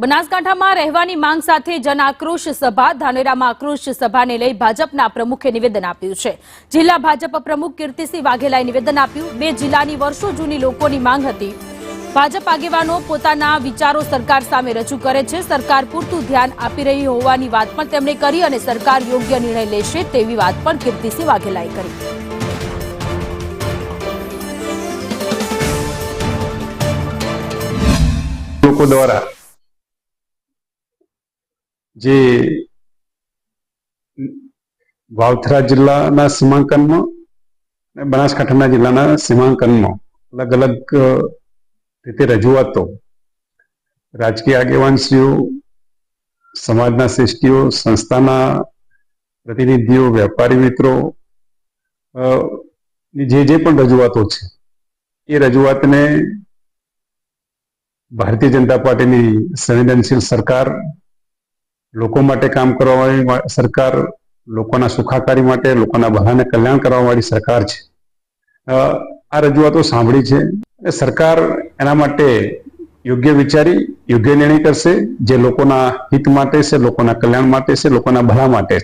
બનાસકાંઠામાં રહેવાની માંગ સાથે જન આક્રોશ સભા ધાનેરામાં આક્રોશ સભાને લઈ ભાજપના પ્રમુખે નિવેદન આપ્યું છે। જિલ્લા ભાજપ પ્રમુખ કીર્તિસિંહ વાઘેલાએ નિવેદન આપ્યું। બે જિલ્લાની વર્ષો જૂની લોકોની માંગ હતી। ભાજપ આગેવાનો પોતાના વિચારો સરકાર સામે રજૂ કરે છે। સરકાર પૂરતું ધ્યાન આપી રહી હોવાની વાત પણ તેમણે કરી અને સરકાર યોગ્ય નિર્ણય લેશે તેવી વાત પણ કીર્તિસિંહ વાઘેલાએ કરી। લોકો દ્વારા જે વાવથરા જિલ્લાના સીમાંકનમાં અને બનાસકાંઠા જિલ્લાના સીમાંકનમાં અલગ અલગ રીતે રજૂઆતો રાજકીય આગેવાનશ્રીઓ, સમાજના શ્રેષ્ઠીઓ, સંસ્થાના પ્રતિનિધિઓ, વેપારી મિત્રો જે પણ રજૂઆતો છે એ રજૂઆતને ભારતીય જનતા પાર્ટીની સંવેદનશીલ સરકાર, લોકો માટે કામ કરવાવાળી સરકાર, લોકોના સુખાકારી માટે, લોકોના ભલાને કલ્યાણ કરવાવાળી સરકાર છે। આ રજૂઆતો સાંભળી છે। સરકાર એના માટે યોગ્ય વિચારી યોગ્ય નિર્ણય કરશે, જે લોકોના હિત માટે છે, લોકોના કલ્યાણ માટે છે, લોકોના ભલા માટે છે।